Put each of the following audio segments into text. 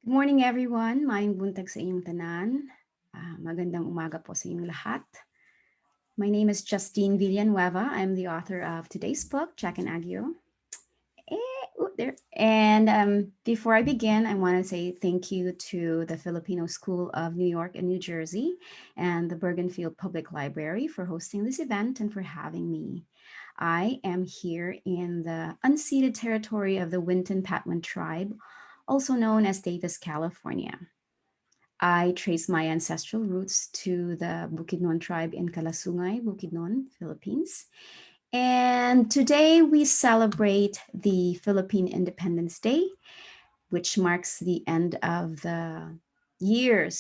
Good morning everyone. Maayong buntag sa inyong tanan. Magandang umaga po sa inyong lahat. My name is Justine Villanueva. I'm the author of today's book, Jack and Agyu. There. And before I begin, I want to say thank you to the Filipino School of New York and New Jersey and the Bergenfield Public Library for hosting this event and for having me. I am here in the unceded territory of the Winton Patwin tribe, also known as Davis, California. I trace my ancestral roots to the Bukidnon tribe in Kalasungay, Bukidnon, Philippines. And today we celebrate the Philippine Independence Day, which marks the end of the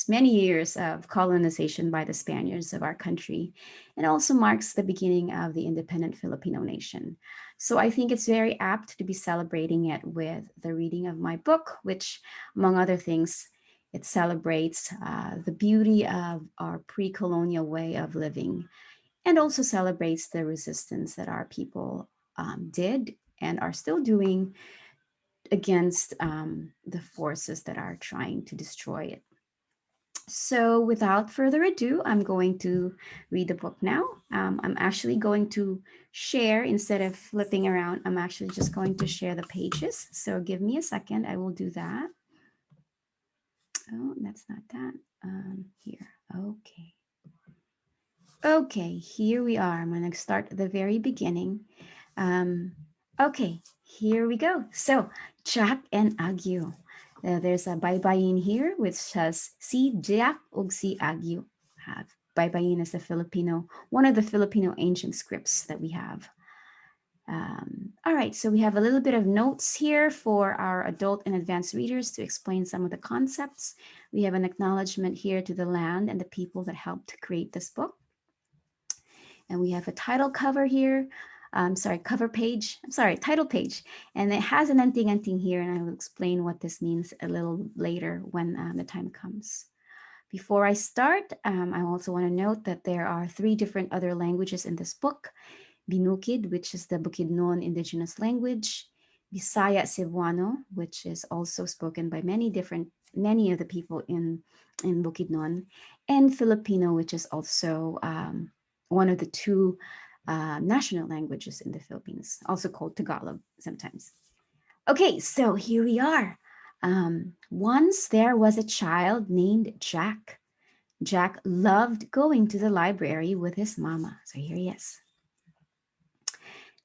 many years of colonization by the Spaniards of our country, and also marks the beginning of the independent Filipino nation. So I think it's very apt to be celebrating it with the reading of my book, which, among other things, it celebrates the beauty of our pre colonial way of living and also celebrates the resistance that our people did and are still doing against the forces that are trying to destroy it. So, without further ado, I'm going to read the book now. I'm actually going to share instead of flipping around, I'm actually just going to share the pages. So, give me a second, I will do that. Oh, that's not that. Here. Okay. Okay, here we are. I'm going to start at the very beginning. Um, okay, here we go. So, Jack and Agyu. There's a baybayin here which says si Jack ug si Agyu. Baybayin is the Filipino, one of the Filipino ancient scripts that we have. All right, so we have a little bit of notes here for our adult and advanced readers to explain some of the concepts. We have an acknowledgement here to the land and the people that helped create this book. And we have a title cover here. Cover page. Title page. And it has an anting here, and I will explain what this means a little later when the time comes. Before I start, I also want to note that there are 3 different other languages in this book. Binukid, which is the Bukidnon indigenous language. Bisaya Cebuano, which is also spoken by many of the people in Bukidnon. And Filipino, which is also one of the 2 national languages in the Philippines, also called Tagalog sometimes. Okay, so here we are. Once there was a child named Jack. Jack loved going to the library with his mama. So here he is.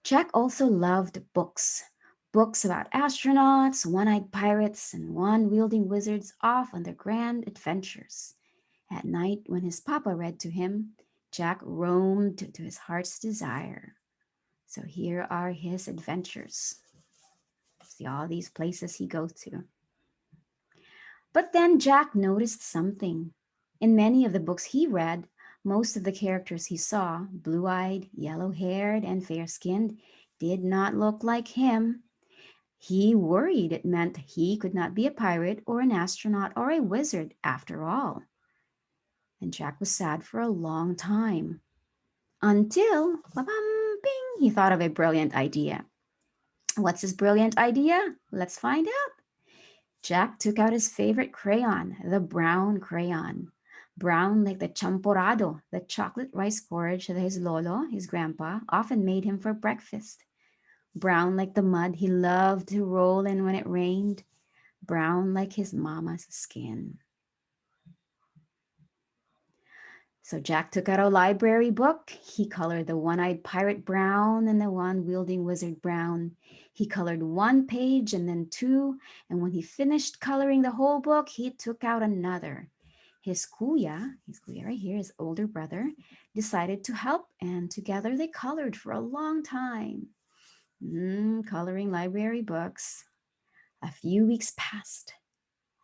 Jack also loved books. Books about astronauts, one-eyed pirates, and wand-wielding wizards off on their grand adventures. At night, when his papa read to him, Jack roamed to his heart's desire. So here are his adventures. See all these places he goes to. But then Jack noticed something. In many of the books he read, most of the characters he saw, blue-eyed, yellow-haired, and fair-skinned, did not look like him. He worried it meant he could not be a pirate or an astronaut or a wizard after all. And Jack was sad for a long time. Until, bing, he thought of a brilliant idea. What's his brilliant idea? Let's find out. Jack took out his favorite crayon, the brown crayon. Brown like the champorado, the chocolate rice porridge that his lolo, his grandpa, often made him for breakfast. Brown like the mud he loved to roll in when it rained. Brown like his mama's skin. So Jack took out a library book. He colored the one-eyed pirate brown and the wand-wielding wizard brown. He colored 1 page and then 2, and when he finished coloring the whole book, he took out another. His kuya right here, his older brother, decided to help, and together they colored for a long time. Coloring library books. A few weeks passed.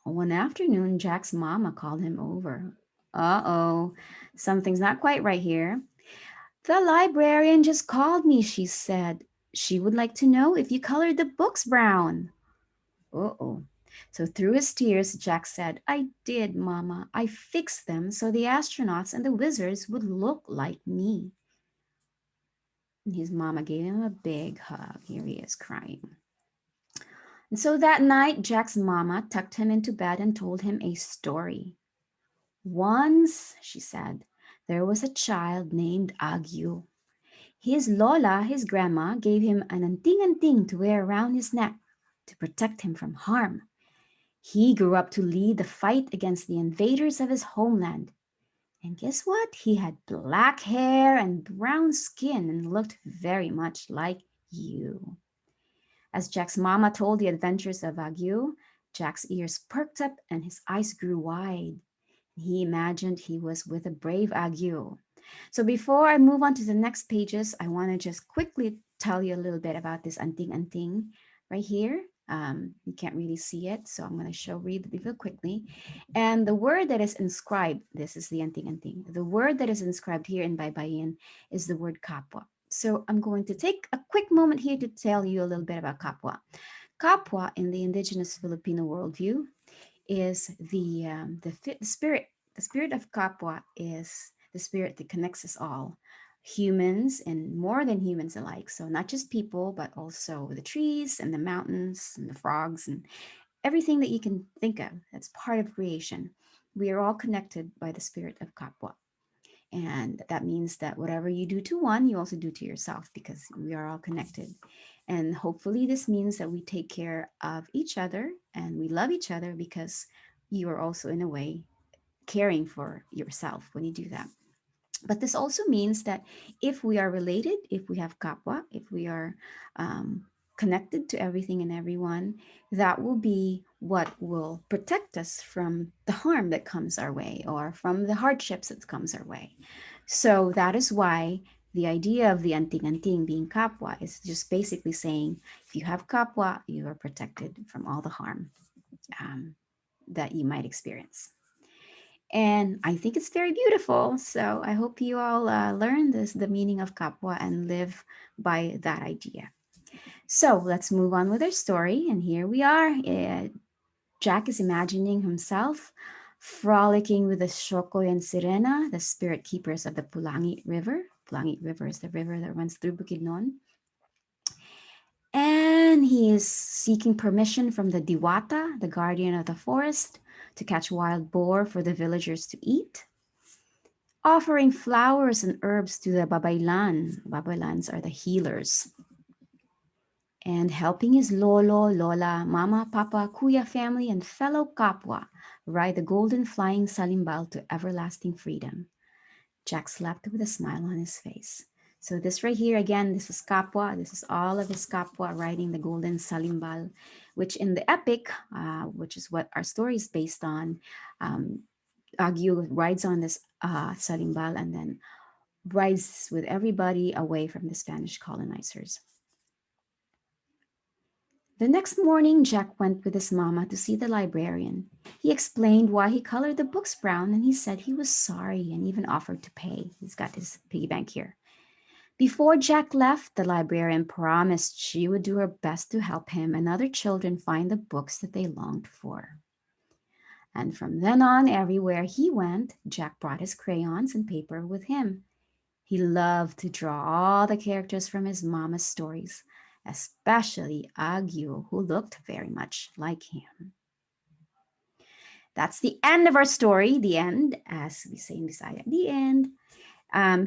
One afternoon, Jack's mama called him over. Uh-oh, something's not quite right here. The librarian just called me, she said. She would like to know if you colored the books brown. Uh-oh. So through his tears, Jack said, I did, Mama. I fixed them so the astronauts and the wizards would look like me. And his mama gave him a big hug. Here he is crying. And so that night, Jack's mama tucked him into bed and told him a story. Once, she said, there was a child named Agyu. His Lola, his grandma, gave him an anting-anting to wear around his neck to protect him from harm. He grew up to lead the fight against the invaders of his homeland. And guess what? He had black hair and brown skin and looked very much like you. As Jack's mama told the adventures of Agyu, Jack's ears perked up and his eyes grew wide. He imagined he was with a brave Agyu. So before I move on to the next pages, I want to just quickly tell you a little bit about this anting anting right here. You can't really see it, so I'm going to read it real quickly. And the word that is inscribed, this is the anting anting. The word that is inscribed here in Baybayin is the word kapwa. So I'm going to take a quick moment here to tell you a little bit about kapwa. Kapwa in the indigenous Filipino worldview is the spirit. The spirit of kapwa is the spirit that connects us all, humans and more than humans alike. So not just people, but also the trees and the mountains and the frogs and everything that you can think of. That's part of creation. We are all connected by the spirit of kapwa. And that means that whatever you do to one, you also do to yourself because we are all connected. And hopefully, this means that we take care of each other and we love each other because you are also, in a way, caring for yourself when you do that. But this also means that if we are related, if we have kapwa, if we are um, connected to everything and everyone, that will be what will protect us from the harm that comes our way or from the hardships that comes our way. So that is why the idea of the anting-anting being kapwa is just basically saying if you have kapwa, you are protected from all the harm um, that you might experience. And I think it's very beautiful. So I hope you all learn the meaning of kapwa and live by that idea. So let's move on with our story. And here we are. Jack is imagining himself frolicking with the Shokoy and Sirena, the spirit keepers of the Pulangi River. Pulangi River is the river that runs through Bukidnon. And he is seeking permission from the Diwata, the guardian of the forest, to catch wild boar for the villagers to eat, offering flowers and herbs to the babaylan. Babaylans are the healers. And helping his lolo, lola, mama, papa, kuya family, and fellow kapwa ride the golden flying salimbal to everlasting freedom. Jack slept with a smile on his face. So this right here, again, this is kapwa. This is all of his kapwa riding the golden salimbal, which in the epic, which is what our story is based on, um, Agyu rides on this salimbal and then rides with everybody away from the Spanish colonizers. The next morning, Jack went with his mama to see the librarian. He explained why he colored the books brown and he said he was sorry and even offered to pay. He's got his piggy bank here. Before Jack left, the librarian promised she would do her best to help him and other children find the books that they longed for. And from then on, everywhere he went, Jack brought his crayons and paper with him. He loved to draw all the characters from his mama's stories, especially Agyu, who looked very much like him. That's the end of our story, the end, as we say in Bisaya, the end.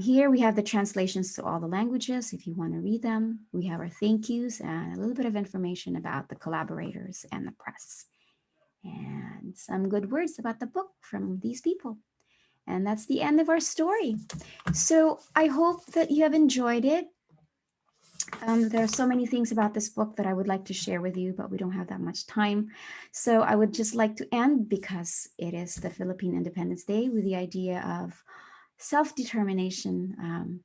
Here we have the translations to all the languages if you want to read them. We have our thank yous and a little bit of information about the collaborators and the press. And some good words about the book from these people. And that's the end of our story. So I hope that you have enjoyed it. There are so many things about this book that I would like to share with you, but we don't have that much time. So I would just like to end, because it is the Philippine Independence Day, with the idea of self-determination.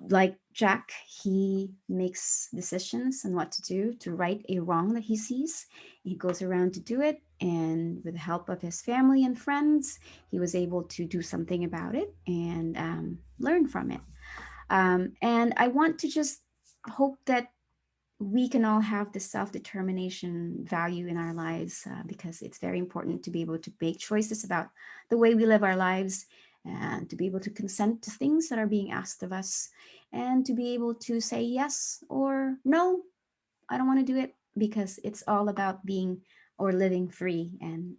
Like Jack, he makes decisions on what to do to right a wrong that he sees. He goes around to do it, and with the help of his family and friends, he was able to do something about it and learn from it. And I want to just hope that we can all have the self-determination value in our lives, because it's very important to be able to make choices about the way we live our lives, and to be able to consent to things that are being asked of us, and to be able to say yes or no, I don't want to do it, because it's all about being or living free and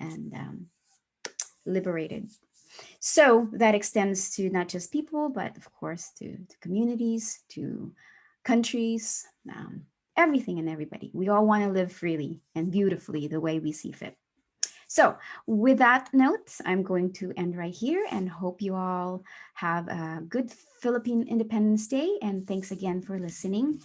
liberated. So that extends to not just people, but of course to communities, to countries, everything and everybody. We all want to live freely and beautifully the way we see fit. So, with that note, I'm going to end right here and hope you all have a good Philippine Independence Day. And thanks again for listening.